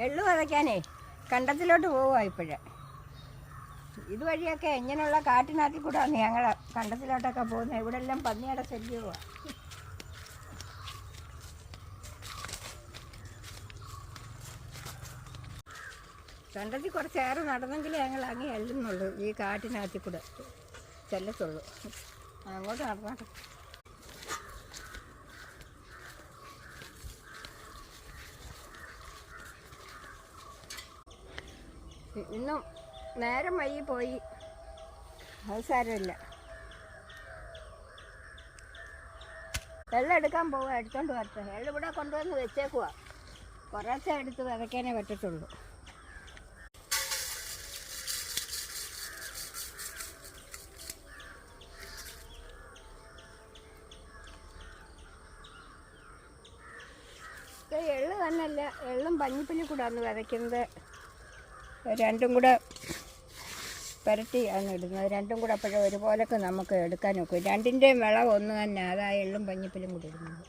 എള്ളു വിതയ്ക്കാനേ കണ്ടത്തിലോട്ട് പോവുക ഇപ്പോഴേ. ഇതുവഴിയൊക്കെ ഇങ്ങനെയുള്ള കാട്ടിനകത്തിൽ കൂടെയാണ് ഞങ്ങൾ കണ്ടത്തിലോട്ടൊക്കെ പോകുന്നത്. ഇവിടെ എല്ലാം പന്നിയുടെ ശല്യമാണ്. കണ്ടത്തിൽ കുറച്ചേറെ നടന്നെങ്കിൽ ഞങ്ങൾ അങ്ങ് എള്ളുന്നുള്ളൂ. ഈ കാട്ടിനകത്തിൽ കൂടെ ചെല്ലത്തുള്ളൂ. അങ്ങോട്ട് നടന്നോട്ടെ. ഇന്നും നേരം വൈകി പോയി. അത് സാരമില്ല. വെള്ളം എടുക്കാൻ പോവുക, എടുത്തോണ്ട് വരട്ടെ. വെള്ളം ഇവിടെ കൊണ്ടുവന്ന് വെച്ചേക്കുക. കുറേശ്ശെ എടുത്ത് വിതയ്ക്കാനേ പറ്റത്തുള്ളൂ. എള്ള് തന്നെയല്ല, എള്ളും പഞ്ഞിപ്പുല്ലും കൂടെ ആണ് വിതയ്ക്കുന്നത്. രണ്ടും കൂടെ പുരട്ടിയാണ് ഇടുന്നത്. രണ്ടും കൂടെ അപ്പോഴും ഒരുപോലൊക്കെ നമുക്ക് എടുക്കാൻ നോക്കും. രണ്ടിൻ്റെയും വിളവ് ഒന്ന് തന്നെ. അതാ എള്ളും പഞ്ഞിപ്പുല്ലും കൂടി ഇടുന്നത്.